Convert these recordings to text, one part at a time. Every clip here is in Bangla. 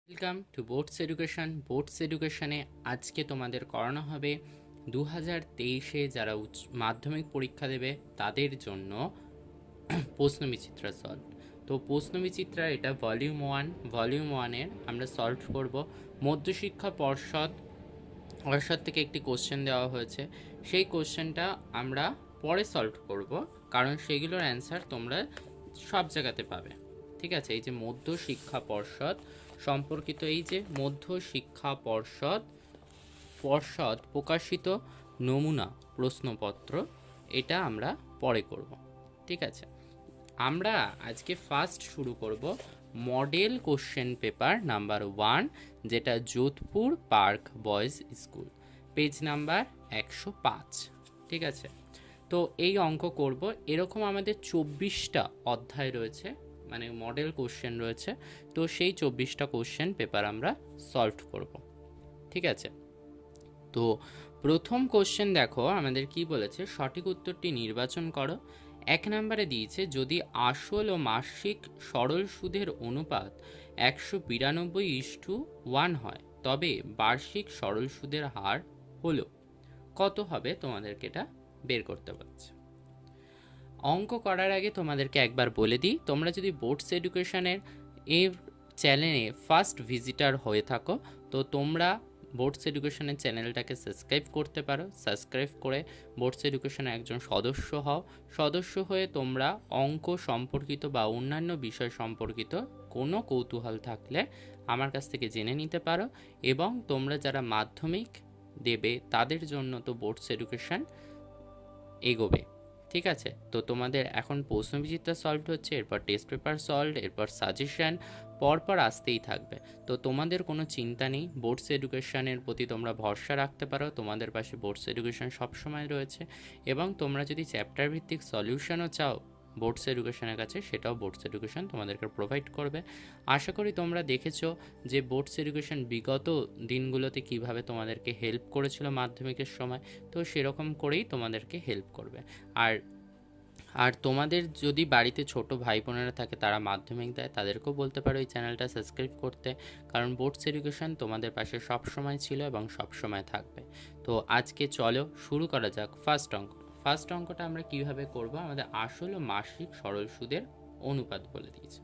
Welcome to Boards Education. Boards এডুকেশনে আজকে তোমাদের করানো হবে 2023-এ যারা মাধ্যমিক পরীক্ষা দেবে তাদের জন্য প্রশ্নবিচিত্রা সলভ। তো প্রশ্নবিচিত্রা এটা ভলিউম ওয়ানের আমরা সলভ করব। মধ্যশিক্ষা পর্ষদ থেকে একটি কোশ্চেন দেওয়া হয়েছে, সেই কোশ্চেনটা আমরা পরে সলভ করব, কারণ সেগুলোর অ্যান্সার তোমরা সব জায়গাতে পাবে। ঠিক আছে, এই যে মধ্যশিক্ষা পর্ষদ সম্পর্কিত এই যে মধ্যশিক্ষা পর্ষদ প্রকাশিত নমুনা প্রশ্নপত্র, এটা আমরা পরে করব। ঠিক আছে, আমরা আজকে ফার্স্ট শুরু করব মডেল কোশ্চেন পেপার নাম্বার 1, যেটা Jodhpur park boys school, page number 105। ঠিক আছে, তো এই অঙ্ক করব। এরকম আমাদের 24টা অধ্যায় রয়েছে, মানে মডেল কোশ্চেন রয়েছে। তো সেই 24টা কোশ্চেন পেপার আমরা সলভ করব। ঠিক আছে, তো প্রথম কোশ্চেন দেখো আমাদের কি বলেছে, সঠিক উত্তরটি নির্বাচন করো। 1 নম্বরে দিয়েছে, যদি আসল ও মাসিক সরল সুদের অনুপাত 192:1 হয় তবে বার্ষিক সরল সুদের হার হলো কত হবে, তোমাদেরকে এটা বের করতে বলছে। অঙ্ক করার আগে তোমাদেরকে একবার বলে দিই, তোমরা যদি বোর্ডস এডুকেশনের এই চ্যানেলে ফার্স্ট ভিজিটার হয়ে থাকো তো তোমরা বোর্ডস এডুকেশনের চ্যানেলটাকে সাবস্ক্রাইব করতে পারো। সাবস্ক্রাইব করে বোর্ডস এডুকেশনের একজন সদস্য হও। সদস্য হয়ে তোমরা অঙ্ক সম্পর্কিত বা অন্যান্য বিষয় সম্পর্কিত কোনো কৌতূহল থাকলে আমার কাছ থেকে জেনে নিতে পারো। এবং তোমরা যারা মাধ্যমিক দেবে তাদের জন্য তো বোর্ডস এডুকেশন এগোবে। ঠিক আছে, তো তোমাদের এখন প্রশ্নবিচিত্রা সলভ হচ্ছে, এরপর টেস্ট পেপার সলভ, এরপর সাজেশন পরপর আসতেই থাকবে। তো তোমাদের কোনো চিন্তা নেই, বোর্ডস এডুকেশনের প্রতি তোমরা ভরসা রাখতে পারো। তোমাদের পাশে বোর্ডস এডুকেশন সবসময় রয়েছে। এবং তোমরা যদি চ্যাপ্টার ভিত্তিক সলিউশনও চাও বোর্ডস এডুকেশনের কাছে, সেটাও বোর্ডস এডুকেশন তোমাদেরকে প্রোভাইড করবে। আশা করি তোমরা দেখেছো যে বোর্ডস এডুকেশন বিগত দিনগুলোতে কিভাবে তোমাদেরকে হেল্প করেছিল মাধ্যমিকের সময়, তো সেরকম করেই তোমাদেরকে হেল্প করবে। আর তোমাদের যদি বাড়িতে ছোট ভাই বোনেরা থাকে তারা মাধ্যমিক দেয়, তাদেরকেও বলতে পারো এই চ্যানেলটা সাবস্ক্রাইব করতে, কারণ বোর্ডস এডুকেশন তোমাদের পাশে সব সময় ছিল এবং সব সময় থাকবে। তো আজকে চলো শুরু করা যাক ফার্স্ট অঙ্কটা আমরা কিভাবে করব, আমাদের আসল ও মাসিক সরল সুদের অনুপাত বলে দিয়েছে।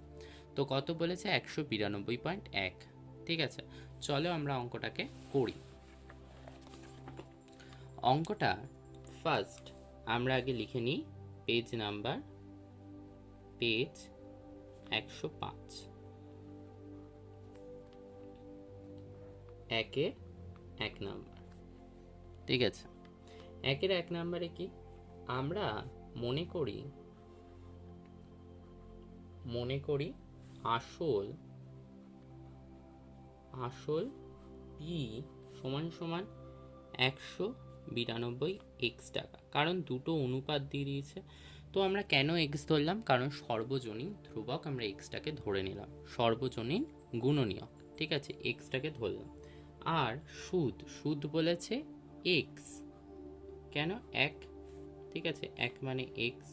তো কত বলেছে, 192.1। ঠিক আছে, চলো আমরা অঙ্কটাকে করি। অঙ্কটা ফার্স্ট আমরা আগে লিখে নিই পেজ 105, একের 1 নাম্বার। ঠিক আছে, একের 1 নাম্বারে কি আমরা মনে করি আসল পি সমান 192x টাকা, কারণ দুটো অনুপাত দিয়ে দিয়েছে। তো আমরা কেন এক্স ধরলাম, কারণ সর্বজনীন ধ্রুবক আমরা এক্সটাকে ধরে নিলাম, সর্বজনীন গুণনীয়ক। ঠিক আছে, এক্সটাকে ধরলাম। আর সুদ বলেছে এক্স, কেন 1। ঠিক আছে, 1 মানে এক্স,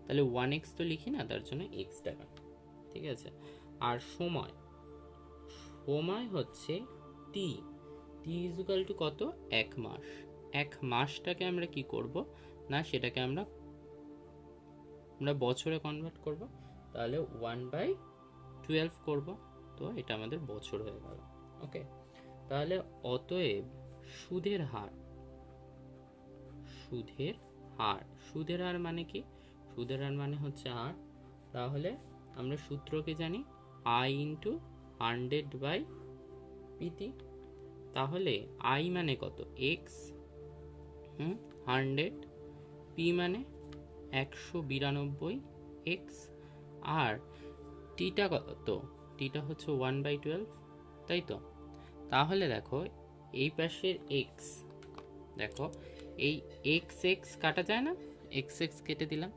তাহলে 1x তো লিখি না, তার জন্য এক্স টাকা। ঠিক আছে, আর সময় হচ্ছে টি ইজুকাল টু কত, 1 মাস। 1 মাসটাকে আমরা কি করব না, সেটাকে আমরা বছরে কনভার্ট করব, তাহলে 1/12 করব। তো এটা আমাদের বছর হয়ে গেল। ওকে, তাহলে অতএব সুদের হার মানে কি, সুদের হার মানে হচ্ছে আর। তাহলে আমরা সূত্রকে জানি I × 100/PT। তাহলে I মানে কত, x, 100, P মানে 192x, আর টিটা কত, টিটা হচ্ছে 1/12, তাই তো। তাহলে দেখো এই পাশের x, দেখো এই x কাটা যায় না, x কেটে দিলাম।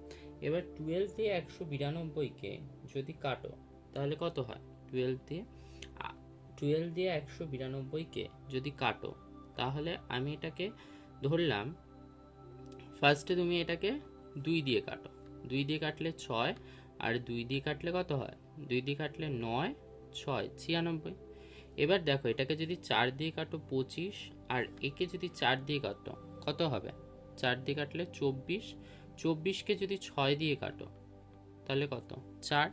এবার 12 দিয়ে 192কে যদি কাটো তাহলে কত হয়, 12 দিয়ে 192কে যদি কাটো, তাহলে আমি এটাকে ধরলাম, ফার্স্টে তুমি এটাকে 2 দিয়ে কাটো, 2 দিয়ে কাটলে 6, আর 2 দিয়ে কাটলে কত হয়, 2 দিয়ে কাটলে 9, 6, 96। এবার দেখো এটাকে যদি 4 দিয়ে কাটো 25, আর একে যদি 4 দিয়ে কাটো কত হবে? 4 দিয়ে কাটলে 24, 24কে যদি 6 দিয়ে কাটো তাহলে কত? 4।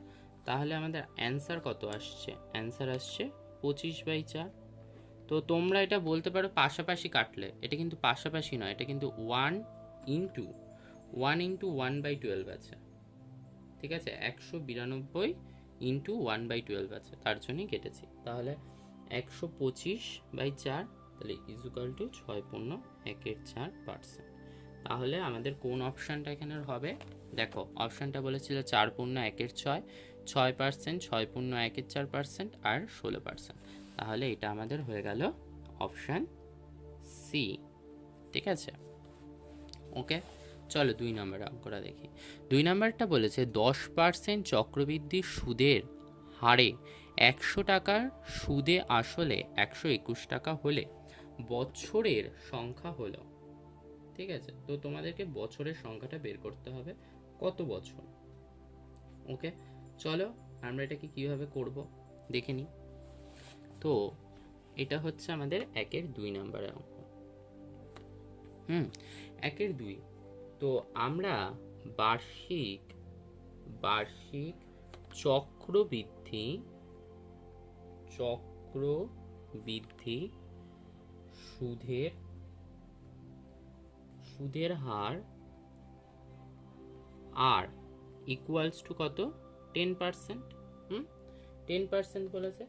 তাহলে আমাদের অ্যান্সার কত আসছে? অ্যান্সার আসছে 25/4। তো তোমরা এটা বলতে পারো পাশাপাশি কাটলে, এটা কিন্তু পাশাপাশি নয়, এটা কিন্তু 1 ইন্টু 1/12 আছে, ঠিক আছে? 192 ইন্টু 1/12 আছে, তার জন্যই কেটেছি। তাহলে 125/4, তাহলে ইজুকাল টু 6.14%। তাহলে আমাদের কোন অপশানটা এখানে হবে? দেখো অপশানটা বলেছিল 4.1/6, 6%, 6.1/4% আর 16%। তাহলে এটা আমাদের হয়ে গেল অপশান সি, ঠিক আছে? ওকে, চলো 2 নম্বরের অঙ্কটা দেখি। 2 নম্বরটা বলেছে 10% চক্রবৃদ্ধি সুদের হারে 100 টাকার সুদে আসলে 121 টাকা হলে বছরের সংখ্যা হলো, ঠিক আছে? তো তোমাদেরকে বছরের সংখ্যাটা বের করতে হবে, কত বছর। ওকে, চলো আমরা এটাকে কিভাবে করব দেখে নিই। তো এটা হচ্ছে আমাদের 1-2 নম্বরের অঙ্ক। 1-2। তো আমরা বার্ষিক চক্রবৃদ্ধি সুদের হার আর ইকুয়ালস টু কত? 10%। 10% বলেছে।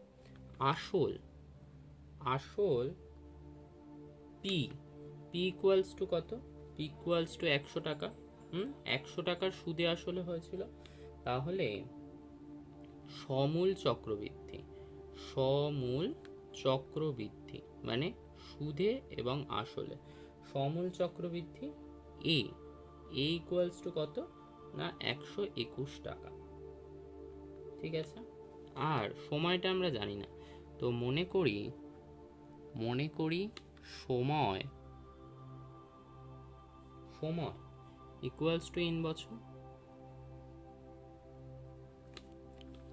আসল পি ইকুয়ালস টু কত? পি ইকুয়ালস টু 100 টাকা। 100 টাকার সুদে আসলে হয়েছিল। তাহলে সমূল চক্রবৃদ্ধি মানে সুদে এবং আসলে সমূল চক্রবৃদ্ধি এ ইকুয়ালস টু কত? না 121 টাকা, ঠিক আছে? আর সময়টা আমরা জানি না, তো মনে করি সময় ইকুয়ালস টু n বছর।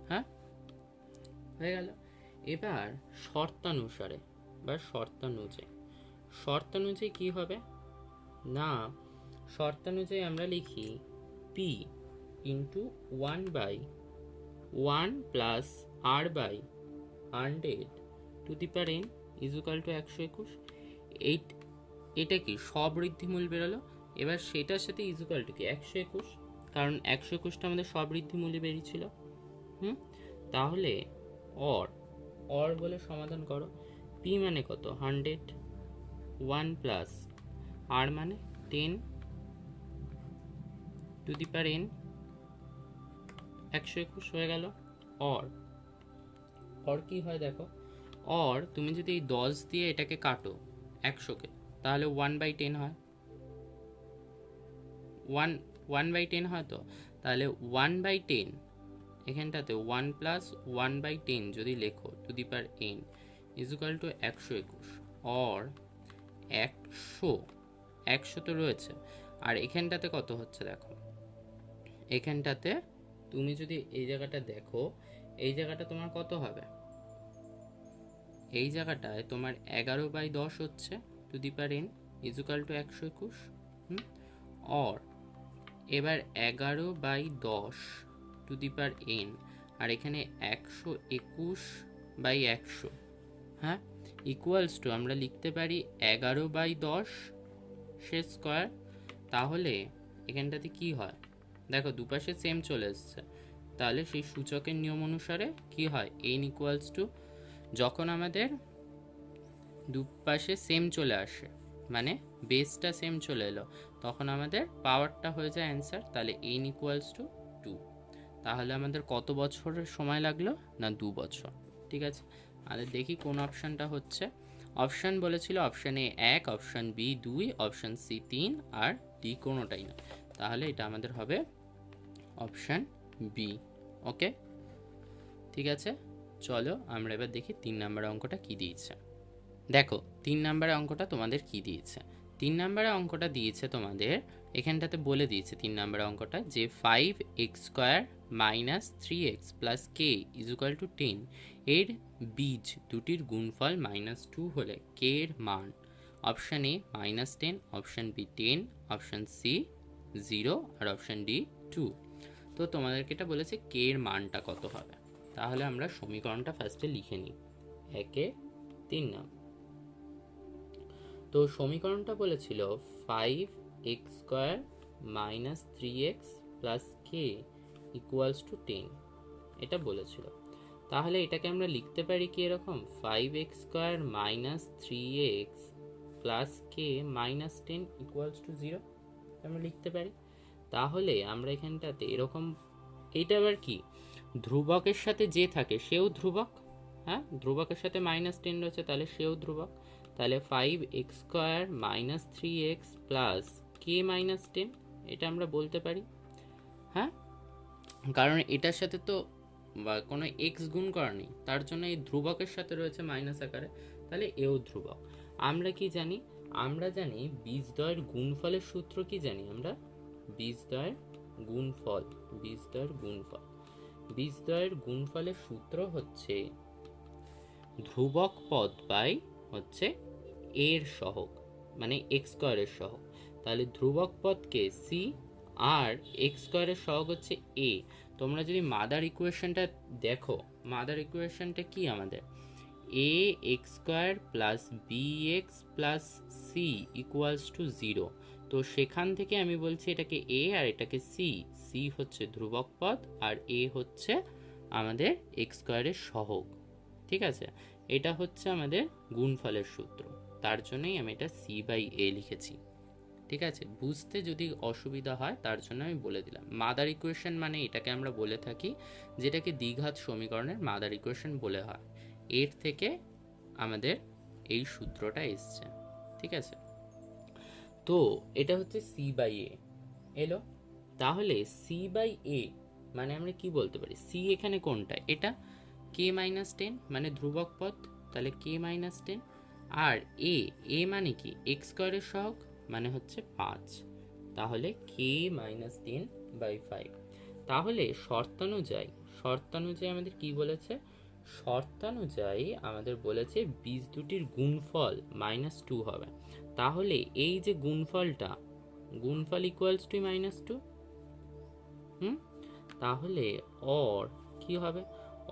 হ্যাঁ, হয়ে গেল। এবার শর্তানুযায়ী কি হবে? না, শর্তানুযায়ী আমরা লিখি P into 1/1 plus r/100 to the power n equal to 121। এটা কি সবৃদ্ধিমূল বেরোলো। এবার সেটার সাথে ইজুকাল টু কি 121, কারণ 121টা আমাদের সবৃদ্ধিমূল্যে বেরিয়েছিল। তাহলে অর বলে সমাধান করো। পি মানে কত? 100, 1 প্লাস আর মানে 10 টু দি পাওয়ার n 121 হয়ে গেল। অর কি হয় দেখো, তুমি যদি এই 10 দিয়ে এটাকে কাটো 100কে, তাহলে 1/10 হয়। 1/10 হয়। তো তাহলে 1/10 এখানটাতে 1 প্লাস 1/10 যদি লেখো to the power n equal to 121। Or 100 তো রয়েছে, আর এখানটাতে কত হচ্ছে দেখো, এখানটাতে তুমি যদি এই জায়গাটা দেখো, এই জায়গাটা তোমার কত হবে? এই জায়গাটায় তোমার 11/10 হচ্ছে to the power n equal to 121। Or এবার 11/10 টু দি পাওয়ার n, আর এখানে 121/100, হ্যাঁ, ইকুয়ালস টু আমরা লিখতে পারি 11/10 সে স্কোয়ার। তাহলে এখানটাতে কি হয় দেখো, দুপাশে সেম চলে এসছে, তাহলে সেই সূচকের নিয়ম অনুসারে কি হয়? n ইকুয়ালস টু, যখন আমাদের দুপাশে সেম চলে আসে মানে বেসটা সেম চলে এলো, তখন আমাদের পাওয়ারটা হয়ে যায় অ্যান্সার। তাহলে n ইকুয়ালস টু 2। তাহলে আমাদের কত বছরের সময় লাগলো? না 2 বছর, ঠিক আছে? আমাদের দেখি কোন অপশানটা হচ্ছে। অপশান বলেছিল option A 1, option B 2, option C 3 আর ডি কোনোটাই না। তাহলে এটা আমাদের হবে অপশান বি। ওকে, ঠিক আছে, চলো আমরা এবার দেখি 3 নম্বরের অঙ্কটা কি দিয়েছে। দেখো 3 নম্বরের অঙ্কটা তোমাদের কি দিয়েছে। 3 নম্বরের অঙ্কটা দিয়েছে তোমাদের, এখানটাতে বলে দিয়েছে 3 নম্বরের অঙ্কটা যে 5x² - 3x + k = 10 এর বীজ দুটির গুণফল -2 হলে কে এর মান option A -10, option B 10, option C 0 আর অপশান ডি 2। তো তোমাদেরকে এটা বলেছে কে এর মানটা কত হবে। তাহলে আমরা সমীকরণটা ফার্স্টে লিখে নিই 1-3 নাম। তো সমীকরণটা বলেছিল 5x² - 3x + k = 10, এটা বলেছিল। তাহলে এটাকে আমরা লিখতে পারি কি এরকম 5x² - 3x + k - 10 = 0, আমরা লিখতে পারি। তাহলে আমরা এখানটাতে এরকম, এইটা আবার কি ধ্রুবকের সাথে যে থাকে সেও ধ্রুবক, হ্যাঁ ধ্রুবকের সাথে -10 রয়েছে তাহলে সেও ধ্রুবক। তাহলে 5x² - 3x + k - 10 এটা আমরা বলতে পারি, হ্যাঁ কারণ এটার সাথে তো বা কোনো এক্স গুণ করা নেই, তার জন্য এই ধ্রুবকের সাথে রয়েছে মাইনাস আকারে, তাহলে এও ধ্রুবক। আমরা কি জানি, আমরা জানি বীজদ্বয়ের গুণফলের সূত্র কি জানি আমরা, বীজদ্বয়ের গুণফল, বীজদ্বয়ের গুণফলের সূত্র হচ্ছে ধ্রুবক পদ বাই হচ্ছে এর সহগ, মানে x² এর সহগ। তাহলে ধ্রুবক পদকে সি আর x² এর সহগ হচ্ছে এ। তোমরা যদি মাদার ইকুয়েশনটা দেখো, মাদার ইকুয়েশনটা কি আমাদের ax² + bx + c = 0। তো সেখান থেকে আমি বলছি এটাকে a আর এটাকে c, c হচ্ছে ধ্রুবক পদ আর a হচ্ছে আমাদের x² এর সহগ, ঠিক আছে। এটা হচ্ছে আমাদের গুণফলের সূত্র, তার জন্যই আমি এটা c/a লিখেছি, ঠিক আছে। বুঝতে যদি অসুবিধা হয় তার জন্য আমি বলে দিলাম। মাদার ইকুয়েশন মানে এটাকে আমরা বলে থাকি, যেটাকে দ্বিঘাত সমীকরণের মাদার ইকুয়েশন বলে হয়, এর থেকে আমাদের এই সূত্রটা এসছে, ঠিক আছে। তো এটা হচ্ছে c/a এলো। তাহলে c/a মানে আমরা কি বলতে পারি, c এখানে কোনটা, এটা k - 10 মানে ধ্রুবক পদ, তাহলে k - 10। আর a মানে কি x² এর সহগ মানে হচ্ছে 5, তাহলে k - 10/5। তাহলে শর্তানুযায়ী আমাদের কি বলেছে, শর্তানুযায়ী আমাদের বলেছে বীজ দুটির গুণফল -2 হবে। তাহলে এই যে গুণফলটা, গুণফল ইকুয়ালস টু -2, তাহলে অর কি হবে,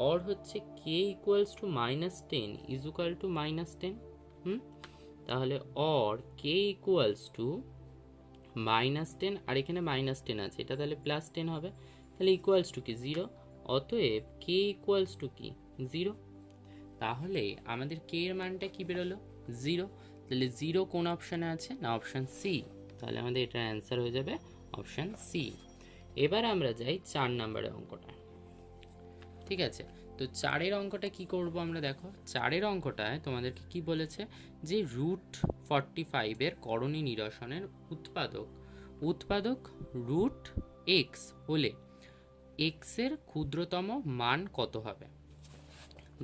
অর হচ্ছে k equals to -10 equal to -10, তাহলে অর k ইকুয়ালস টু -10 আর এখানে -10 আছে, এটা তাহলে +10 হবে, তাহলে ইকুয়ালস টু কি 0, অতএব k ইকুয়ালস টু কি 0। তাহলে আমাদের k এর মানটা কি বেরোলো 0, তাহলে 0 কোন অপশানে আছে না অপশান সি, তাহলে আমাদের এটার অ্যান্সার হয়ে যাবে অপশান সি। এবার আমরা যাই 4 নম্বরের অঙ্কটা, ঠিক আছে। তো 4-এর অঙ্কটা কি করব আমরা, দেখো 4-এর অঙ্কটায় তোমাদেরকে কি বলেছে যে √45 এর করণী নিরসনের উৎপাদক √x হলে x এর ক্ষুদ্রতম মান কত হবে।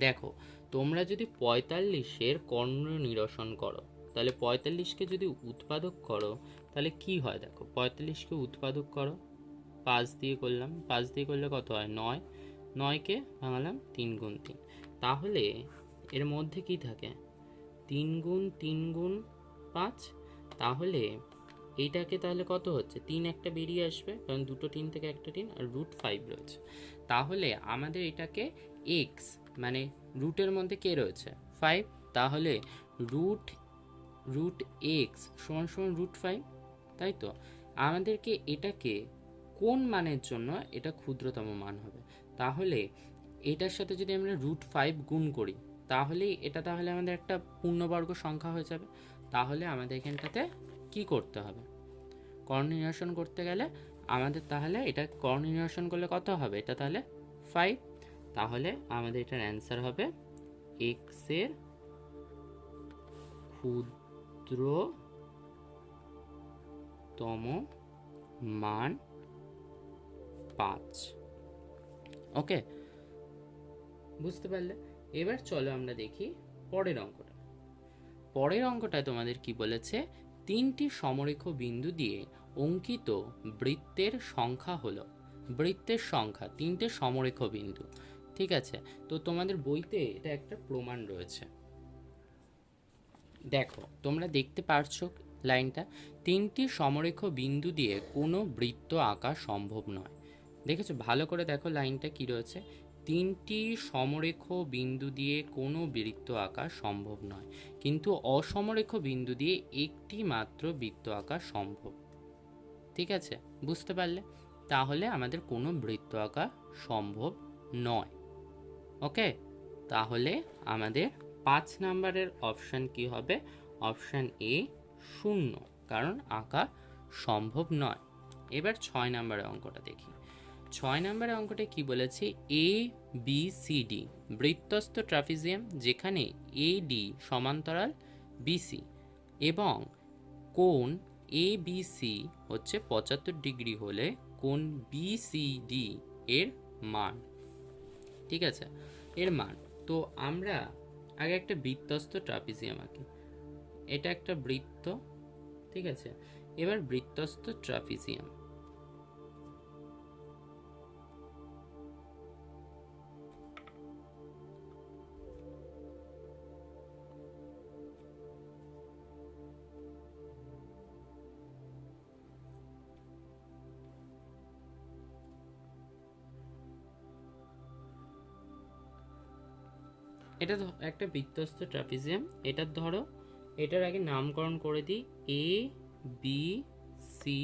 দেখো তোমরা যদি 45-এর কর্ণ নিরসন করো, তাহলে 45কে যদি উৎপাদক করো তাহলে কি হয়, দেখো 45কে উৎপাদক করো 5 দিয়ে করলাম, 5 দিয়ে করলে কত হয় 9, 9কে ভাঙালাম 3 × 3, তাহলে এর মধ্যে কি থাকে 3 × 3 × 5, তাহলে এইটাকে তাহলে কত হচ্ছে 3 একটা বেরিয়ে আসবে, কারণ দুটো 3 থেকে একটা 3 আর √5 রয়েছে। তাহলে আমাদের এটাকে x মানে রুটের মধ্যে কে রয়েছে 5, তাহলে √x = √5, তাই তো। আমাদেরকে এটাকে কোন মানের জন্য এটা ক্ষুদ্রতম মান হবে, তাহলে এটার সাথে যদি আমরা √5 গুণ করি তাহলেই এটা তাহলে আমাদের একটা পূর্ণবর্গ সংখ্যা হয়ে যাবে। তাহলে আমাদের এখানটাতে কি করতে হবে, কর্ণ নিরসন করতে গেলে আমাদের তাহলে এটা কর্ণ নিরসন করলে কত হবে, এটা তাহলে 5, তাহলে আমাদের এটার অ্যান্সার হবে x এর ক্ষুদ্রতম মান 5। ওকে, বুঝতে পারলে। এবার চলো আমরা দেখি পরের অঙ্কটা। পরের অঙ্কটায় তোমাদের কি বলেছে, 3টি সমরেখ বিন্দু দিয়ে অঙ্কিত বৃত্তের সংখ্যা হলো, বৃত্তের সংখ্যা 3টে সমরেখ বিন্দু, ঠিক আছে, তো তোমাদের বইতে এটা একটা প্রমাণ রয়েছে। দেখো তোমরা দেখতে পারছো লাইনটা, 3টি সমরেখ বিন্দু দিয়ে কোনো বৃত্ত আঁকা সম্ভব নয়। দেখেছো, ভালো করে দেখো লাইনটা কি রয়েছে, 3টি সমরেখ বিন্দু দিয়ে কোনো বৃত্ত আঁকা সম্ভব নয়, কিন্তু অসমরেখ বিন্দু দিয়ে একটি মাত্র বৃত্ত আঁকা সম্ভব। ঠিক আছে, বুঝতে পারলে? তাহলে আমাদের কোনো বৃত্ত আঁকা সম্ভব নয়। ওকে, তাহলে আমাদের 5 নাম্বারের অপশান কি হবে? অপশান এ 0, কারণ আঁকা সম্ভব নয়। এবার 6 নাম্বারের অঙ্কটা দেখি। 6 নাম্বারের অঙ্কটা কি বলেছে? A B C D বৃত্তস্থ trapezium, যেখানে এ ডি সমান্তরাল বিসি এবং কোণ এ বি সি হচ্ছে 75 ডিগ্রি হলে কোণ বি সি ডি এর মান। ঠিক আছে, এর মান। তো আমরা আগে একটা বৃত্তস্থ ট্রাপিজিয়াম আঁকি। এটা একটা বৃত্ত, ঠিক আছে। এবার বৃত্তস্থ ট্রাপিজিয়াম, এটা একটা বৃত্তস্থ ট্রাপিজিয়াম। এটার ধরো, এটার আগে নামকরণ করে দিই এ বি সি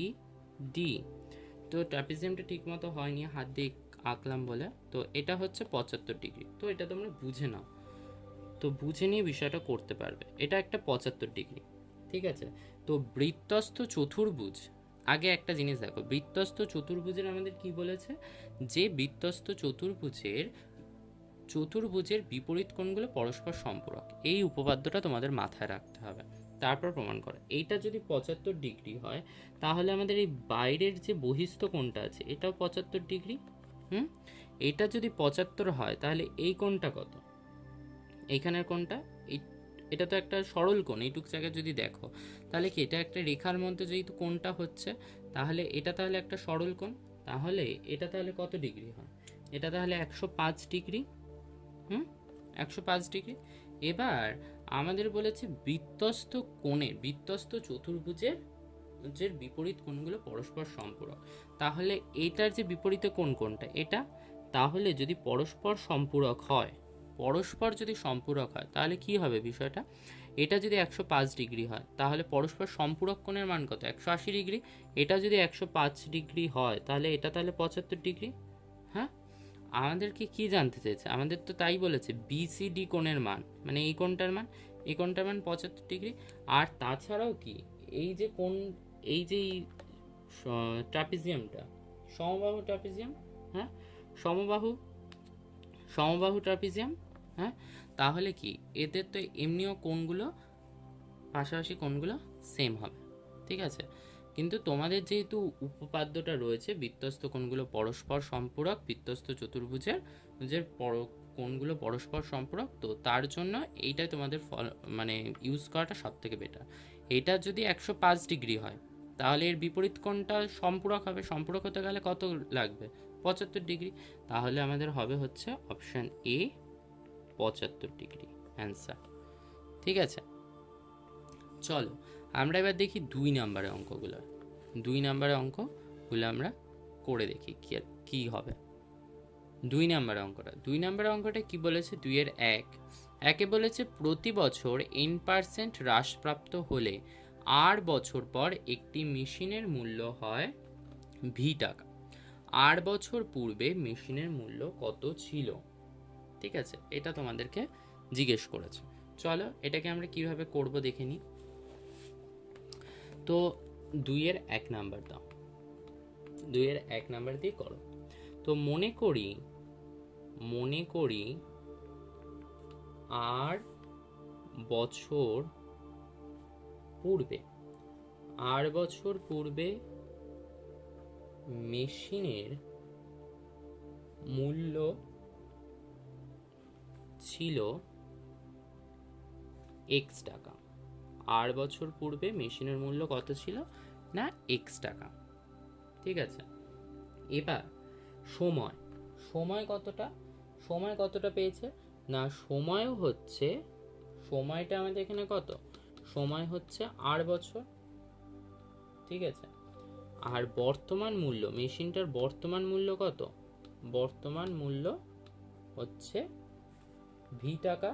ডি। তো ট্রাপিজিয়ামটা ঠিক মতো হয়নি, হাত দিয়ে আঁকলাম বলে। তো এটা হচ্ছে 75 ডিগ্রি। তো এটা তোমরা বুঝে নাও, তো বুঝে নিয়ে বিষয়টা করতে পারবে। এটা একটা 75 ডিগ্রি, ঠিক আছে। তো বৃত্তস্থ চতুর্ভুজ, আগে একটা জিনিস দেখো, বৃত্তস্থ চতুর্ভুজের আমাদের কি বলেছে, যে বৃত্তস্থ চতুর্ভুজের বিপরীত কোণগুলো পরস্পর সম্পূরক। এই উপপাদ্যটা তোমাদের মাথায় রাখতে হবে, তারপর প্রমাণ করো। এইটা যদি 75 ডিগ্রি হয়, তাহলে আমাদের এই বাইরের যে বহিস্থ কোণটা আছে এটাও 75 ডিগ্রি। এটা যদি 75 হয়, তাহলে এই কোণটা কত? এইখানের কোণটা, এটা তো একটা সরল কোণ। এইটুক জায়গায় যদি দেখো, তাহলে কি এটা একটা রেখার মধ্যে যেহেতু কোণটা হচ্ছে, তাহলে এটা তাহলে একটা সরল কোণ। তাহলে এটা তাহলে কত ডিগ্রি হয়? এটা তাহলে 105 ডিগ্রি। 105 ডিগ্রি। এবার আমাদের বলেছে বৃত্তস্থ কোণের, বৃত্তস্থ চতুর্ভুজের যে বিপরীত কোণগুলো পরস্পর সম্পূরক। তাহলে এটার যে বিপরীত কোণ কোনটা? এটা। তাহলে যদি পরস্পর সম্পূরক হয়, তাহলে কি হবে বিষয়টা? এটা যদি 105 ডিগ্রি হয়, তাহলে পরস্পর সম্পূরক কোণের মান কত? 180 ডিগ্রি। এটা যদি 105 ডিগ্রি হয়, তাহলে এটা তাহলে 75 ডিগ্রি। হ্যাঁ, আমাদেরকে কি জানতে চেয়েছে? আমাদের তো তাই বলেছে বিসিডি কোণের মান, মানে এই কোণটার মান, 75 ডিগ্রি। আর তাছাড়াও কি, এই যে কোণ, এই যে ট্রাপিজিয়ামটা সমবাহু ট্রাপিজিয়াম, হ্যাঁ, সমবাহু ট্রাপিজিয়াম, হ্যাঁ, তাহলে কি এদের তো এমনিও কোণগুলো, পাশাপাশি কোণগুলো সেম হবে। ঠিক আছে, কিন্তু তোমাদের যেহেতু উপপাদ্যটা রয়েছে বৃত্তস্থ কোণগুলো পরস্পর সম্পূরক, বৃত্তস্থ চতুর্ভুজের যে কোণগুলো পরস্পর সম্পূরক, তো তার জন্য এইটাই তোমাদের মানে ইউজ করাটা সব থেকে বেটার। এটা যদি 105 ডিগ্রি হয়, তাহলে এর বিপরীত কোণটা সম্পূরক হবে। সম্পূরক হতে গেলে কত লাগবে? 75 ডিগ্রি। তাহলে আমাদের হবে হচ্ছে অপশান এ 75 ডিগ্রি অ্যান্সার। ঠিক আছে, চলো আমরা এবার দেখি 2 নম্বরের অঙ্কগুলো। 2 নম্বরের অঙ্কগুলো আমরা করে দেখি কি হবে। 2 নম্বরের অঙ্কটা কি বলেছে? 2-এর 1 একে বলেছে প্রতি বছর n% হ্রাসপ্রাপ্ত হলে 8 বছর পর একটি মেশিনের মূল্য হয় v টাকা। 8 বছর পূর্বে মেশিনের মূল্য কত ছিল? ঠিক আছে, এটা তোমাদেরকে জিজ্ঞেস করেছে। চলো এটাকে আমরা কিভাবে করব দেখে নিই। তো 2-এর 1 নাম্বার দাও, 2-এর 1 নাম্বার দিয়ে করো। তো মনে করি 8 বছর পূর্বে মেশিনের মূল্য ছিল x টাকা। 8 বছর পূর্বে মেশিনের মূল্য কত ছিল? না x টাকা। ঠিক আছে, এবার সময় কতটা? সময় কতটা পেয়েছে না, সময়ও হচ্ছে, সময়টা আমাদের এখানে কত, সময় হচ্ছে 8 বছর, ঠিক আছে। আর বর্তমান মূল্য, মেশিনটার বর্তমান মূল্য কত, বর্তমান মূল্য হচ্ছে ভি টাকা,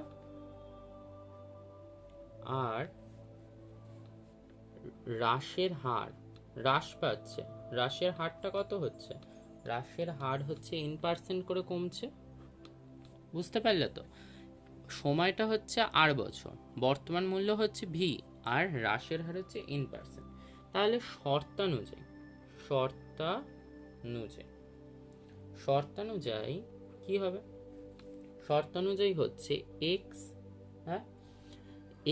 আর হ্রাসের হার, হ্রাস পাচ্ছে, হ্রাসের হারটা কত হচ্ছে, হ্রাসের হার হচ্ছে n% করে কমছে, বুঝতে পারলে তো। সময়টা হচ্ছে 8 বছর, বর্তমান মূল্য হচ্ছে ভি, আর হ্রাসের হার হচ্ছে n%। তাহলে শর্তানুযায়ী, শর্তানুযায়ী কি হবে, শর্তানুযায়ী হচ্ছে এক্স, হ্যাঁ,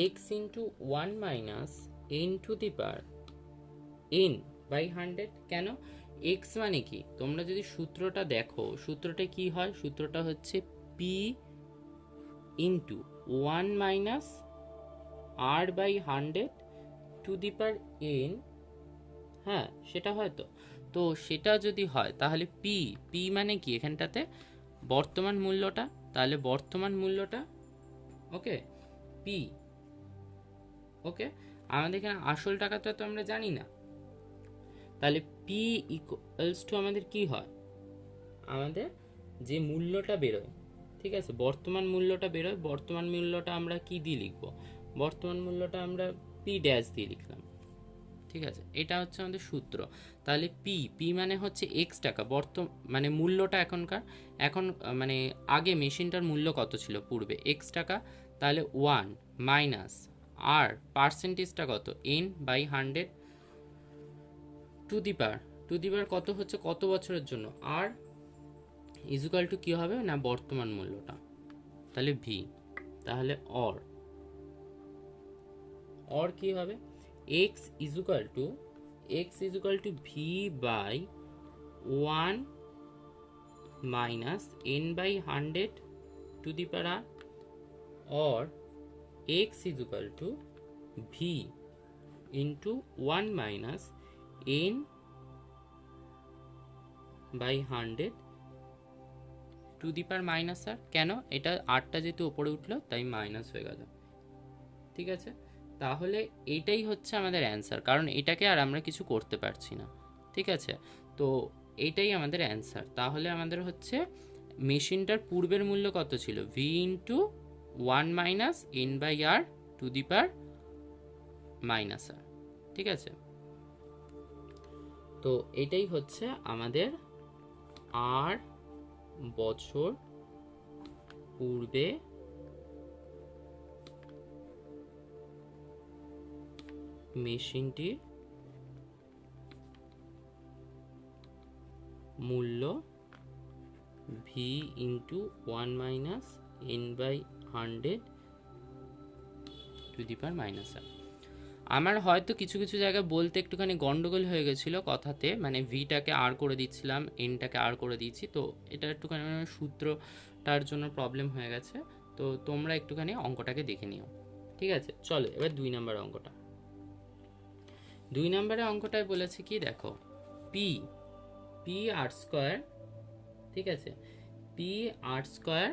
x into 1 minus n to the power n by 100। কেন, এক্স মানে কি, তোমরা যদি সূত্রটা দেখো, সূত্রটা কি হয়, সূত্রটা হচ্ছে p into 1 minus r by 100 to the power n, হ্যাঁ সেটা হয় তো। তো সেটা যদি হয় তাহলে পি, পি মানে কি এখানটাতে বর্তমান মূল্যটা, তাহলে বর্তমান মূল্যটা, ওকে, পি, ওকে। আমাদের এখানে আসল টাকাটা তো আমরা জানি না, তাহলে পি ইকুয়ালস টু আমাদের কি হয়, আমাদের যে মূল্যটা বেরোয়, ঠিক আছে, বর্তমান মূল্যটা বেরোয়, বর্তমান মূল্যটা আমরা কি দিয়ে লিখব, বর্তমান মূল্যটা আমরা পি ড্যাশ দিয়ে লিখলাম, ঠিক আছে। এটা হচ্ছে আমাদের সূত্র। তাহলে পি, পি মানে হচ্ছে এক্স টাকা, মানে মূল্যটা এখনকার, এখন মানে আগে মেশিনটার মূল্য কত ছিল পূর্বে, এক্স টাকা, তাহলে 1 মাইনাস আর পার্সেন্টেজটা কত এন বাই 100 টু দি পাওয়ার কত হচ্ছে, কত বছরের জন্য, আর ইজুকাল টু কী হবে না বর্তমান মূল্যটা, তাহলে ভি, তাহলে অর কি হবে, x equal to v by 1 minus n by 100 to the power, or x equal to v into 1 minus n by 100 to the power minus r, কেন, এটা আটটা যেহেতু ওপরে উঠলো তাই মাইনাস হয়ে গেল, ঠিক আছে। তাহলে এটাই হচ্ছে আমাদের অ্যান্সার, কারণ এটাকে আর আমরা কিছু করতে পারছি না, ঠিক আছে। তো এটাই আমাদের অ্যান্সার। তাহলে আমাদের হচ্ছে মেশিনটার পূর্বের মূল্য কত ছিল, v into 1 minus n by r to the power minus r, ঠিক আছে। তো এটাই হচ্ছে আমাদের আর বছর পূর্বে মেশিনটির মূল্য v into 1 minus n by 100 to the power minus r. আমার হয়তো কিছু কিছু জায়গায় বলতে একটুখানি গন্ডগোল হয়ে গেছিলো কথাতে, মানে ভিটাকে আর করে দিচ্ছিলাম, এনটাকে আর করে দিয়েছি, তো এটা একটুখানি সূত্রটার জন্য প্রবলেম হয়ে গেছে। তো তোমরা একটুখানি অঙ্কটাকে দেখে নিও, ঠিক আছে। চলো এবার 2 নম্বর অঙ্কটা। 2 নম্বরের অঙ্কটায় বলেছে কি দেখো, পি আর স্কোয়ার, ঠিক আছে, p r square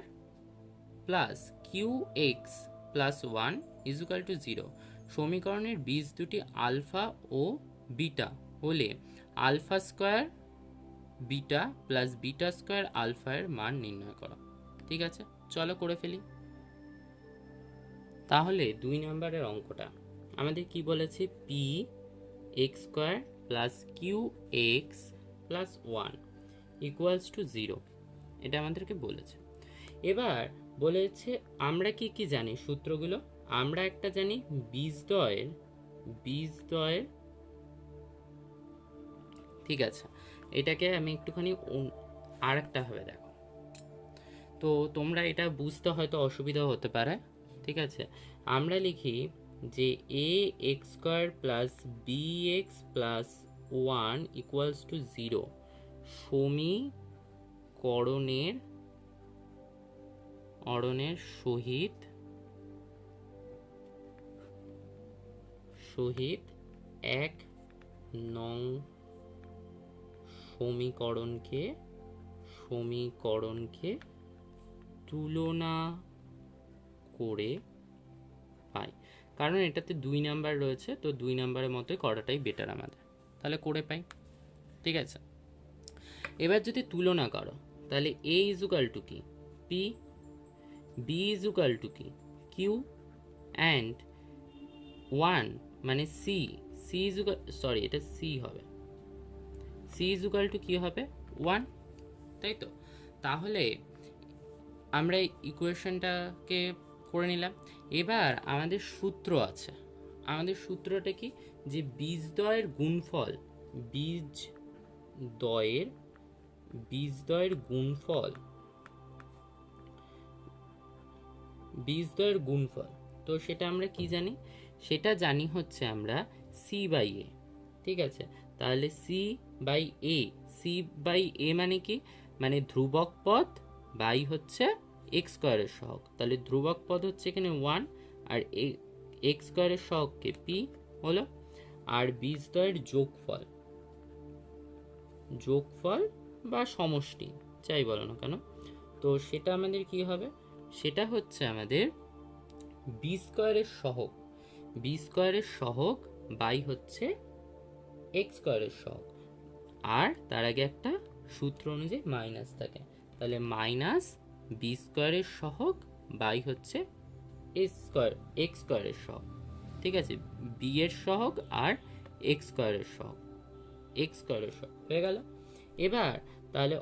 plus q x plus 1 equal to 0। সমীকরণের বীজ দুটি আলফা ও বিটা হলে alpha square beta plus beta square alpha এর মান নির্ণয় করো, ঠিক আছে। চলো করে ফেলি। তাহলে 2 নম্বরের অঙ্কটা আমাদের কি বলেছে, p x square plus q x plus 1 equals to 0, এটা আমাদেরকে বলেছে। এবার বলেছে আমরা কি কি জানি সূত্রগুলো, আমরা একটা জানি বীজদ্বয়ের, ঠিক আছে। এটাকে আমি একটুখানি আর একটা ভাবে দেখো, তো তোমরা এটা বুঝতে হয়তো অসুবিধা হতে পারে, ঠিক আছে। আমরা লিখি যে a x square plus b x plus 1 equals to 0 সমীকরণের সহিত 1 নং সমীকরণকে তুলনা করে পাই, কারণ এটাতে 2 নাম্বার রয়েছে, তো 2 নাম্বারের মতোই করাটাই বেটার আমাদের, তাহলে করে পাই। ঠিক আছে, এবার যদি তুলনা করো তাহলে a ইজুকাল টু কি p, b ইজুকাল টু কি q, অ্যান্ড 1 মানে c, c ইজুকাল, সরি এটা c হবে, c ইজুকাল টু কি হবে 1, তাই তো। তাহলে আমরা ইকুয়েশনটাকে করে নিলাম। এবার আমাদের সূত্র আছে, আমাদের সূত্রটা কি, যে বীজদ্বয়ের গুণফল, বীজদ্বয়ের গুণফল, তো সেটা আমরা কি জানি, সেটা জানি হচ্ছে আমরা সি বাই এ। ঠিক আছে, তাহলে সি বাই এ মানে কি, মানে ধ্রুবক পদ বাই হচ্ছে এক্স স্কোয়ারের সহগ, তাহলে ধ্রুবক পদ হচ্ছে এখানে 1 আর এক্স স্কোয়ারের সহগকে পি হলো, আর বীজদ্বয়ের যোগফল বা সমষ্টি যাই বলো না কেন, তো সেটা আমাদের কি হবে, সেটা হচ্ছে আমাদের বি স্কোয়ারের সহগ বাই হচ্ছে এক্স স্কোয়ারের সহগ, আর তার আগে একটা সূত্র অনুযায়ী মাইনাস থাকে, তাহলে মাইনাস বি স্কোয়ারের সহগ বাই হচ্ছে এক্স স্কোয়ারের সহগ। ঠিক আছে, বি এর সহগ আর এক্স স্কোয়ারের সহগ হয়ে গেল। এবার তাহলে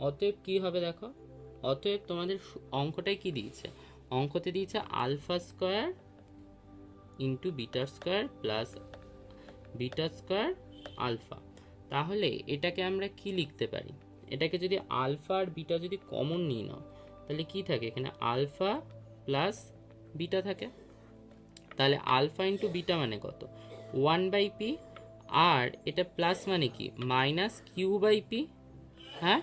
অতএব কি হবে দেখো, অতএব তোমাদের অঙ্কটাই কি দিয়েছে, অঙ্কতে দিয়েছে alpha square into beta square plus beta square alpha. তাহলে এটাকে আমরা কি লিখতে পারি, এটাকে যদি আলফা আর বিটা যদি কমন নিয়ে নাও তাহলে কি থাকে, এখানে আলফা প্লাস বিটা থাকে, তাহলে আলফা ইন্টু বিটা মানে কত 1/p, আর এটা প্লাস মানে কি মাইনাস কিউ বাই পি, হ্যাঁ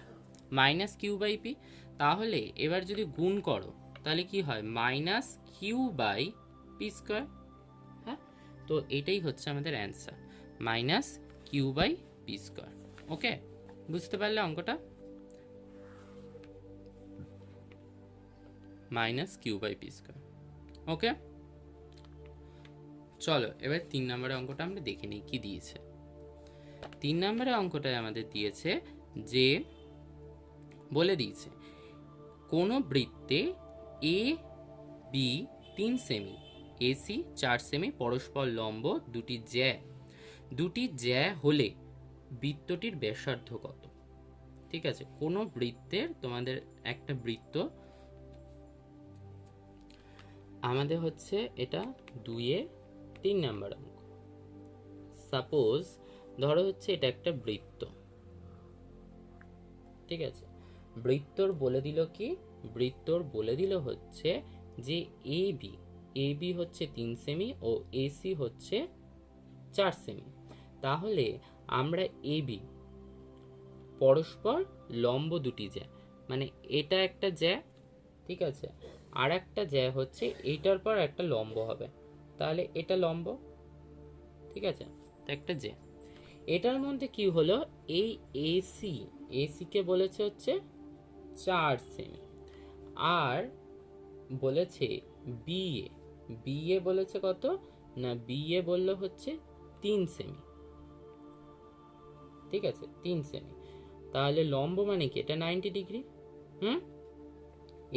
মাইনাস কিউ বাই পি। তাহলে এবার যদি গুণ করো তাহলে কি হয়, minus q by p square. হ্যাঁ, তো এটাই হচ্ছে আমাদের answer, minus q by p square. Okay, বুঝতে পারলে অঙ্কটা, minus q by p square. Okay, চলো এবার 3 নম্বরের অঙ্কটা আমরা দেখে নিই কি দিয়েছে। 3 নম্বরের অঙ্কটায় আমাদের দিয়েছে যে বলে দিয়েছে কোনো বৃত্তে A B 3 semi, AC 4 semi পরস্পর লম্ব দুটি জ্যা হলে বৃত্তটির ব্যাসার্ধ কত। ঠিক আছে, কোনো বৃত্তের, তোমাদের একটা বৃত্ত আমাদের হচ্ছে এটা 2-3 নাম্বার অঙ্ক। সাপোজ ধরো হচ্ছে এটা একটা বৃত্ত, ঠিক আছে, বৃত্তর বলে দিল হচ্ছে যে এ বি হচ্ছে 3 সেমি ও এসি হচ্ছে 4 সেমি। তাহলে আমরা এ বি পরস্পর লম্ব দুটি জ্যা, মানে এটা একটা জ্যা, ঠিক আছে, আর একটা জ্যা হচ্ছে এইটার পর একটা লম্ব হবে, তাহলে এটা লম্ব, ঠিক আছে, তো একটা জ্যা। এটার মধ্যে কি হলো, এই এসি কে বলেছে হচ্ছে 4 সেমি, আর বলেছে বিএ বলেছে কত না, বিএ বললো হচ্ছে 3 সেমি, ঠিক আছে 3 সেমি, তাহলে লম্ব মানে কি এটা 90 ডিগ্রি।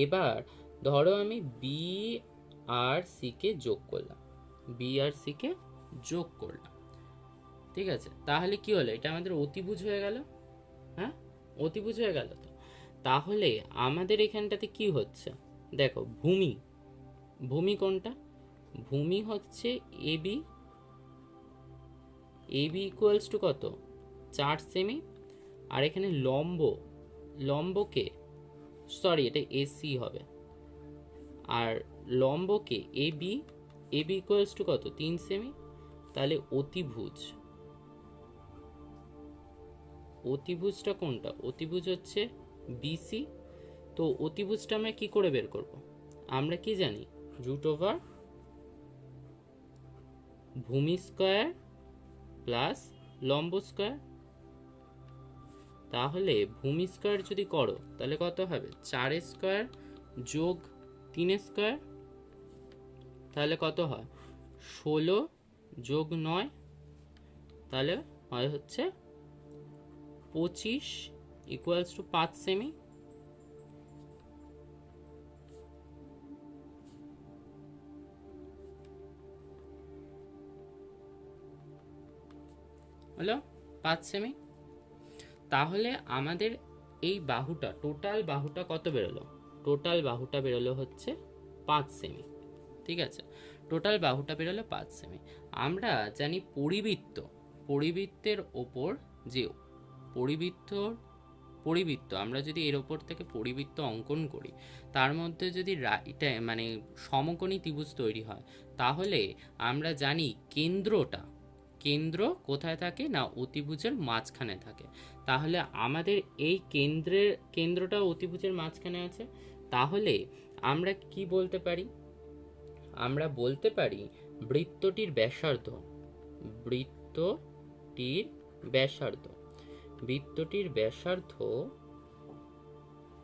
এবার ধরো আমি বি আর সি কে যোগ করলাম, ঠিক আছে, তাহলে কি হলো, এটা আমাদের অতিভুজ হয়ে গেল। হ্যাঁ, অতিভুজ হয়ে গেল। তো তাহলে আমাদের এখানটাতে কি হচ্ছে দেখো, ভূমি কোনটা, ভূমি হচ্ছে এবি ইকুয়ালস টু কত 4 সেমি, আর এখানে লম্বকে সরি এটা এসি হবে, আর লম্বকে এবি ইকুয়ালস টু কত 3 সেমি, তাহলে অতিভুজটা কোনটা, অতিভুজ হচ্ছে বিসি। তো অতিভুজটা আমরা কি করে বের করব, আমরা কি জানি √ ভূমি স্কয়ার প্লাস লম্ব স্কয়ার, তাহলে ভূমি স্কোয়ার যদি করো তাহলে কত হবে, 4 স্কোয়ার যোগ 3 স্কোয়ার, তাহলে কত হয় 16 যোগ 9, তাহলে হয় হচ্ছে 25 ইকুয়ালস টু 5 সেমি। হলো 5 সেমি। তাহলে আমাদের এই বাহুটা, টোটাল বাহুটা কত বেরোলো, টোটাল বাহুটা বেরোলো হচ্ছে 5 সেমি। ঠিক আছে, টোটাল বাহুটা বেরোলো 5 সেমি। আমরা জানি পরিবৃত্ত, পরিবৃত্তের ওপর যে পরিবৃত্ত আমরা যদি এর ওপর থেকে পরিবৃত্ত অঙ্কন করি, তার মধ্যে যদি মানে সমকোণী ত্রিভুজ তৈরি হয়, তাহলে আমরা জানি কেন্দ্র কোথায় থাকে না, অতিভুজের মাঝখানে থাকে। তাহলে আমাদের এই কেন্দ্রটা অতিভুজের মাঝখানে আছে। তাহলে আমরা কি বলতে পারি, আমরা বলতে পারি বৃত্তটির ব্যাসার্ধ, বৃত্তটির ব্যাসার্ধ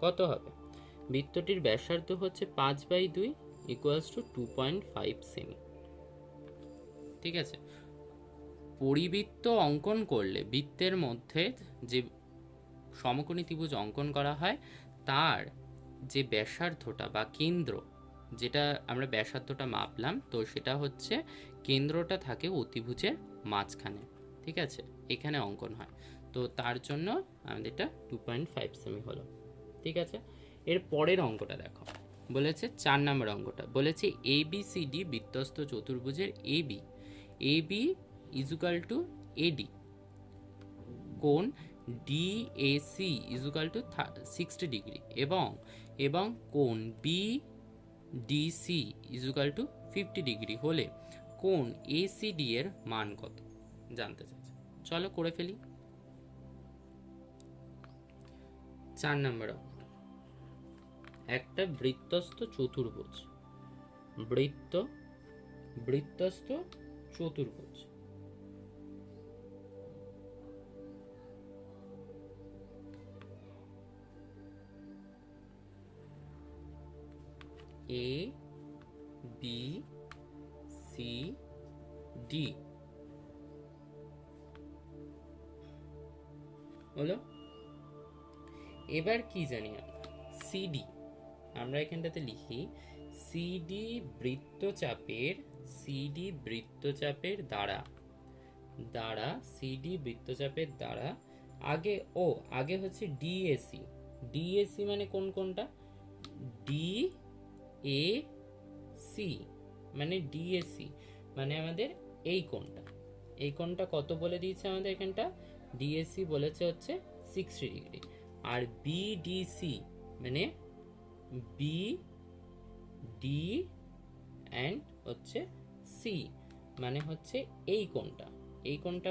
কত হবে, বৃত্তটির ব্যাসার্ধ হচ্ছে 5/2 ইকুয়ালস টু 2.5 সেমি। ঠিক আছে, পরিবৃত্ত অঙ্কন করলে বৃত্তের মধ্যে যে সমকোণী ত্রিভুজ অঙ্কন করা হয়, তার যে ব্যাসার্ধটা বা কেন্দ্র, যেটা আমরা ব্যাসার্ধটা মাপলাম, তো সেটা হচ্ছে কেন্দ্রটা থাকে অতিভুজের মাঝখানে। ঠিক আছে, এখানে অঙ্কন হয়, তো তার জন্য আমাদের এটা 2.5 সেমি হলো। ঠিক আছে, এর পরের অঙ্কটা দেখো, বলেছে 4 নম্বর অঙ্কটা বলেছে ABCD বৃত্তস্থ চতুর্ভুজের AB ইজুকাল টু AD, কোণ DAC ইজুকাল টু 60 ডিগ্রি, এবং কোণ BDC ইজুকাল টু 50 ডিগ্রি হলে কোণ ACD এর মান কত জানতে চাইছে। চলো করে ফেলি। 4 নম্বর একটা বৃত্তস্থ চতুর্ভুজ, বৃত্তস্থ চতুর্ভুজ, ABCD হলো। এবার কি জানি আমরা, CD, আমরা এখানটাতে লিখি CD বৃত্তচাপের দ্বারা আগে হচ্ছে DAC মানে কোনটা, DAC মানে DAC মানে আমাদের এই কোণটা কত বলে দিয়েছে আমাদের এখানটা, DAC বলেছে হচ্ছে 60 ডিগ্রি। আর BDC মানে BD অ্যান্ড হচ্ছে C মানে হচ্ছে এই কোণটা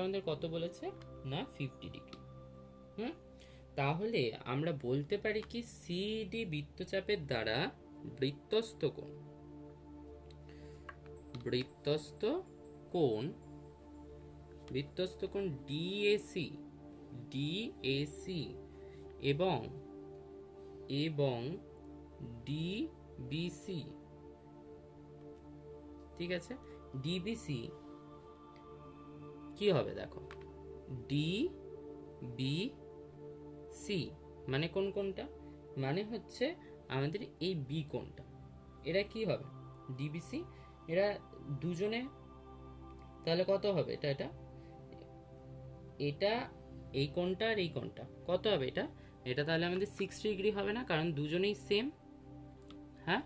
আমাদের কত বলেছে না 50 ডিগ্রি। তাহলে আমরা বলতে পারি কি CD বৃত্তচাপের দ্বারা বৃত্তস্থ কোণ DAC এবং DBC। ঠিক আছে, DBC কি হবে দেখো, DBC মানে কোনটা, মানে হচ্ছে আমাদের এই বি কোণটা, এরা কি হবে DBC, এরা দুজনে, তাহলে কত হবে এটা এই কোণটা আর এই কোণটা কত হবে, এটা তাহলে আমাদের 60 ডিগ্রি হবে না, কারণ দুজনেই সেম। হ্যাঁ,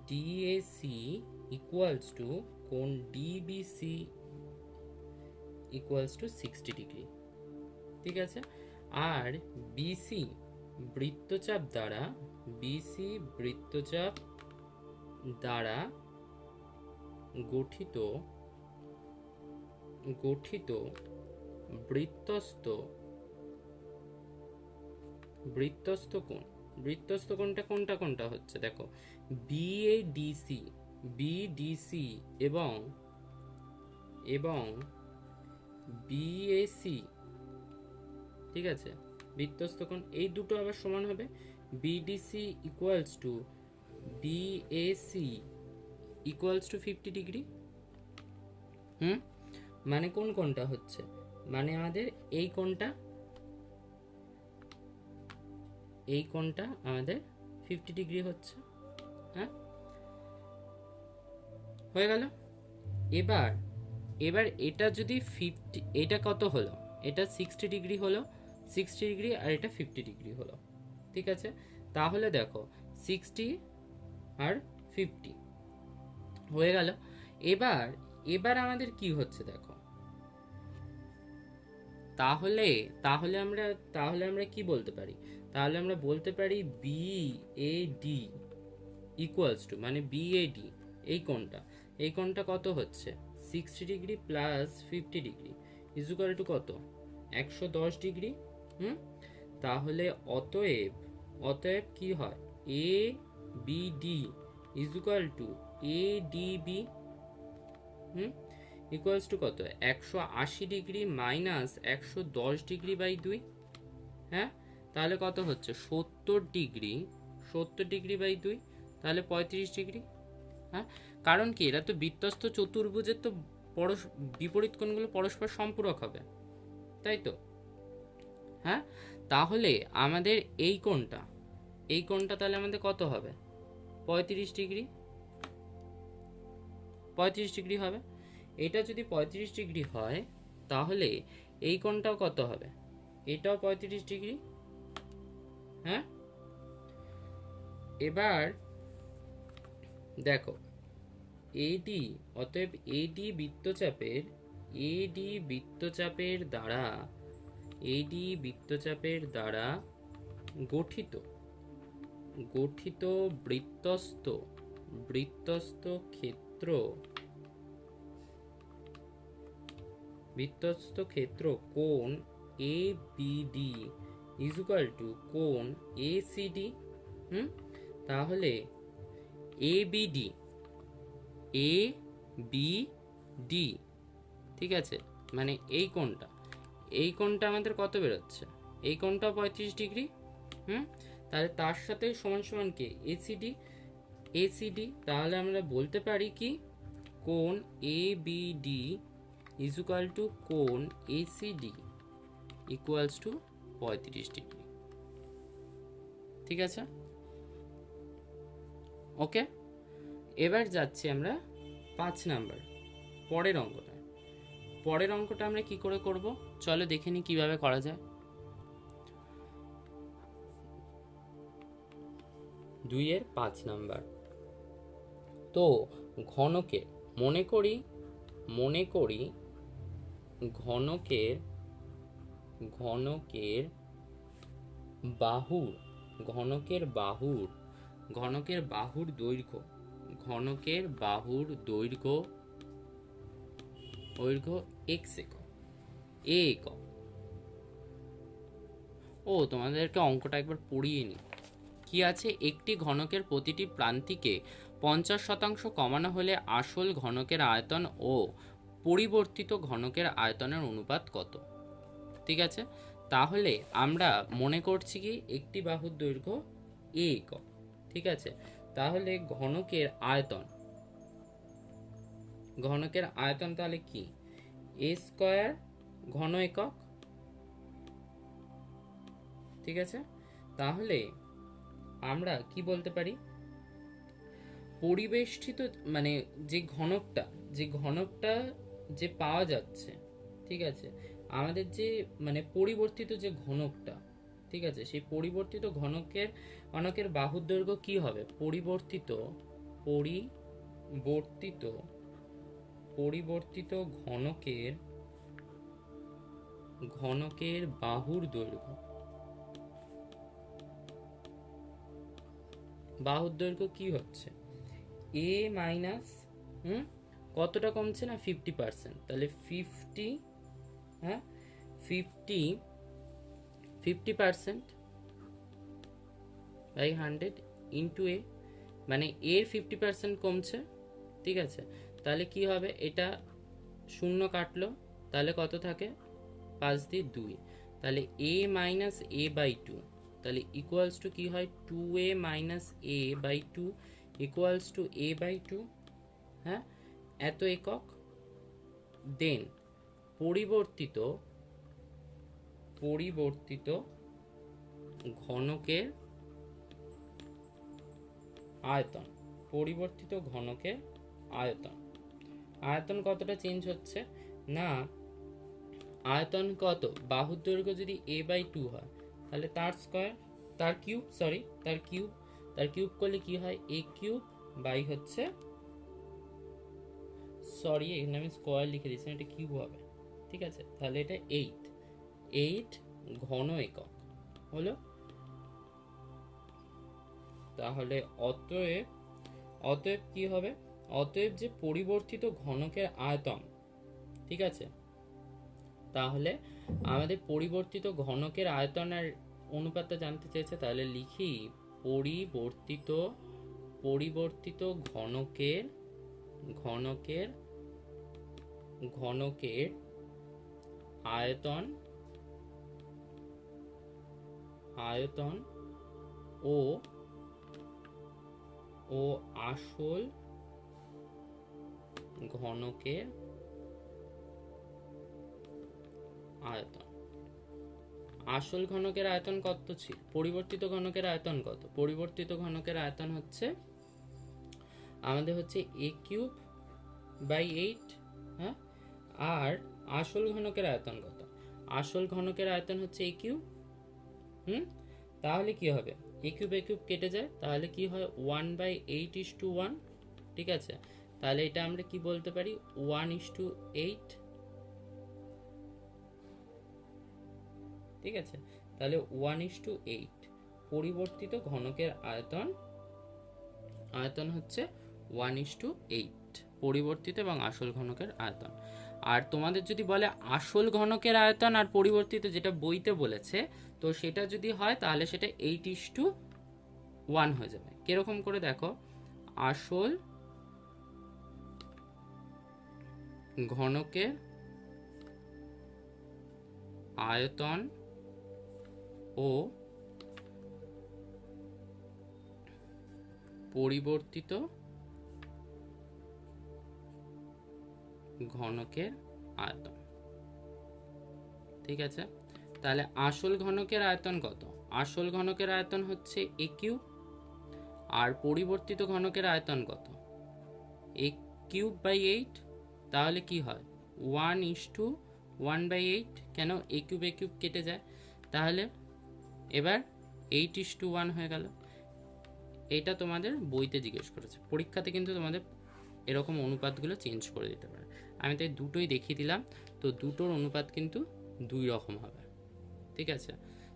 DAC ইকুয়ালস টু কোণ DBC ইকুয়ালস টু 60 ডিগ্রি। ঠিক আছে, আর BC বৃত্তচাপ দ্বারা গঠিত বৃত্তস্থ কোণটা কোনটা হচ্ছে দেখো, BDC এবং বিএসি, ঠিক আছে, বৃত্তস্থ কোণ, এই দুটো আবার সমান হবে BDC equals to BAC equals to 50 degree. মানে কোন কোণটা হচ্ছে, মানে আমাদের এই কোণটা, এই কোণটা আমাদের 50 ডিগ্রি হচ্ছে। হ্যাঁ, হয়ে গেল। এবার এবার এটা যদি 50, এটা কত হলো, এটা 60 ডিগ্রি হলো, 60 ডিগ্রি, আর এটা 50 ডিগ্রি হলো, ঠিক আছে। তাহলে দেখো 60 আর 50 হয়ে গেল। এবার এবার আমাদের কি হচ্ছে দেখো, তাহলে তাহলে আমরা তাহলে আমরা কি বলতে পারি, তাহলে আমরা বলতে পারি বিএডি ইকুয়ালস টু, মানে বিএডি এই কোণটা কত হচ্ছে 60 degree plus 50 degree equal to কত 110 ডিগ্রি। তাহলে অতএব অতএব কি হয়, এ BD equal to A DB equals to কত 180 ডিগ্রি মাইনাস 110 ডিগ্রি বাই 2। হ্যাঁ, তাহলে কত হচ্ছে 70 ডিগ্রি, 70 ডিগ্রি বাই 2, তাহলে 35 ডিগ্রি। হ্যাঁ, কারণ কি এরা তো বৃত্তস্থ চতুর্ভুজের তো বিপরীত কোণগুলো পরস্পর সম্পূরক হবে, তাই তো। হ্যাঁ, তাহলে আমাদের এই কোণটা তাহলে আমাদের কত হবে 35 ডিগ্রি, 35 ডিগ্রি হবে। এটা যদি 35 ডিগ্রি হয় তাহলে এই কোণটাও কত হবে, এটাও 35 ডিগ্রি। হ্যাঁ, এবার দেখো এডি, অতএব এডি বৃত্তচাপের দ্বারা গঠিত বৃত্তস্থ ক্ষেত্র কোণ এ বিডি ইকুয়াল টু কোণ এ সিডি। তাহলে এ বিডি ঠিক আছে, মানে এই কোণটা আমাদের কত বেরোচ্ছে, এই কোণটাও 35 ডিগ্রি। তাহলে তার সাথে সমান সমান কে এসিডি, তাহলে আমরা বলতে পারি কি কোণ এ বিডি ইকুয়াল টু কোণ এসিডি ইকুয়ালস টু 35 ডিগ্রি, ঠিক আছে। ওকে, এবার যাচ্ছি আমরা 5 নাম্বার পরের অঙ্কটা আমরা কি করে করব, চলো দেখে নি কিভাবে করা যায়। 2-এর 5 নাম্বার। তো ঘনকের মনে করি ঘনকের বাহুর দৈর্ঘ্য x একক, a একক। তোমাদেরকে অঙ্কটা একবার পড়িয়ে নি। কি আছে, একটি ঘনকের প্রতিটি প্রান্তিকে 50% কমানো হলে আসল ঘনকের আয়তন ও পরিবর্তিত ঘনকের আয়তনের অনুপাত কত, ঠিক আছে। তাহলে আমরা মনে করছি কি একটি বাহুর দৈর্ঘ্য a একক, ঠিক আছে। তাহলে ঘনকের আয়তন তাহলে কি a স্কয়ার ঘন একক, ঠিক আছে। তাহলে আমরা কি বলতে পারি, পরিবেষ্টিত মানে যে ঘনকটা যে পাওয়া যাচ্ছে, ঠিক আছে, আমাদের যে মানে পরিবর্তিত যে ঘনকটা, ঠিক আছে, সেই পরিবর্তিত ঘনকের বাহুর দৈর্ঘ্য কি হবে, পরিবর্তিত ঘনকের বাহুর দৈর্ঘ্য কি হচ্ছে a মাইনাস কতটা কমছে না 50%, তাহলে 50% বাই 100 ইন্টু a, মানে এর 50% কমছে, ঠিক আছে। তাহলে কি হবে, এটা শূন্য কাটলো, তাহলে কত থাকে, 5 দিয়ে 2, তাহলে a মাইনাস a বাই 2, তাহলে ইকুয়ালস টু কি হয়, 2a minus a by 2 equals to a by 2। হ্যাঁ, এত একক। দেন পরিবর্তিত ঘনকের আয়তন, পরিবর্তিত ঘনকের আয়তন, আয়তন কতটা চেঞ্জ হচ্ছে না, আয়তন কত, বাহুর দৈর্ঘ্য যদি a বাই 2 হয় তাহলে তার স্কয়ার, তার কিউব করলে কি হয়, a কিউব বাই হচ্ছে, সরি এখানে আমি স্কয়ার লিখে দিয়েছি, এটা কিউব হবে, ঠিক আছে। তাহলে এটা 8 ঘন একক হলো। তাহলে অতএব কি হবে, অতএব যে পরিবর্তিত ঘনকের আয়তন, ঠিক আছে, তাহলে আমাদের পরিবর্তিত ঘনকের আয়তনের অনুপাতটা জানতে চেয়েছে, তাহলে লিখি পরিবর্তিত ঘনকের আয়তন ও আসল ঘনকের আয়তন। আসল ঘনকের আয়তন কত ছিল, পরিবর্তিত ঘনকের আয়তন কত, পরিবর্তিত ঘনকের আয়তন হচ্ছে আমাদের হচ্ছে a কিউব বাই 8। হ্যাঁ, আর আসল ঘনকের আয়তন কত, আসল ঘনকের আয়তন হচ্ছে a কিউব। তাহলে কি হবে, a কিউব কেটে যায়, তাহলে কি হয় 1/8:1, ঠিক আছে। তাহলে এটা আমরা কি বলতে পারি, 1:8, ঠিক আছে। তাহলে 1:8 পরিবর্তিত ঘনকের আয়তন হচ্ছে 1:8, পরিবর্তিত এবং আসল ঘনকের আয়তন। আর তোমাদের যদি বলে আসল ঘনকের আয়তন আর পরিবর্তিত, যেটা বইতে বলেছে, তো সেটা যদি হয় তাহলে সেটা 8:1 হয়ে যাবে। কিরকম করে দেখো, আসল ঘনকের আয়তন ও পরিবর্তিত ঘনকের আয়তন, ঠিক আছে। তাহলে আসল ঘনকের আয়তন কত, আসল ঘনকের আয়তন হচ্ছে a কিউব, আর পরিবর্তিত ঘনকের আয়তন কত, a কিউব বাই 8। তাহলে কি হয় 1:1/8, কেন a কিউব কেটে যায়, তাহলে এবার 8:1 হয়ে গেল। এটা তোমাদের বইতে জিজ্ঞেস করেছে, পরীক্ষাতে কিন্তু তোমাদের এরকম অনুপাতগুলো চেঞ্জ করে দিতে পারে। আমি তাই দুটোই দেখিয়ে দিলাম, তো দুটোর অনুপাত কিন্তু 2 রকম হবে, ঠিক আছে।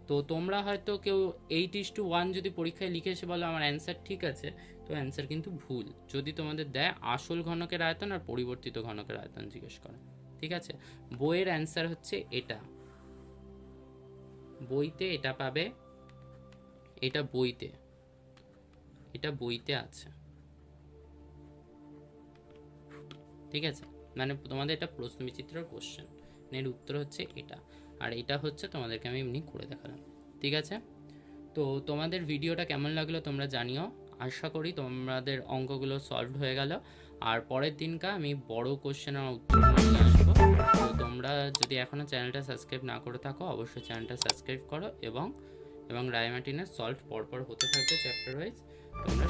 তো তোমরা হয়তো কেউ 8:1 যদি পরীক্ষায় লিখে এসে বলো আমার অ্যান্সার ঠিক আছে, তো অ্যান্সার কিন্তু ভুল, যদি তোমাদের দেয় আসল ঘনকের আয়তন আর পরিবর্তিত ঘনকের আয়তন জিজ্ঞেস করে, ঠিক আছে। বইয়ের অ্যান্সার হচ্ছে এটা, বইতে এটা পাবে, এটা বইতে আছে, ঠিক আছে। মানে তোমাদের এটা প্রশ্নবিচিত্রার কোশ্চেন, এর উত্তর হচ্ছে এটা, আর এটা হচ্ছে তোমাদেরকে আমি এমনি করে দেখালাম, ঠিক আছে। তো তোমাদের ভিডিওটা কেমন লাগলো তোমরা জানিও, আশা করি তোমাদের অঙ্কগুলো সলভ হয়ে গেল। আর পরের দিনকা আমি বড় কোশ্চেনের উত্তর নিয়ে আসবো। তো তোমরা যদি এখনও চ্যানেলটা সাবস্ক্রাইব না করে থাকো, অবশ্যই চ্যানেলটা সাবস্ক্রাইব করো, এবং রায় মার্টিনের সলভ পরপর হতে থাকবে চ্যাপ্টার ওয়াইজ, তোমরা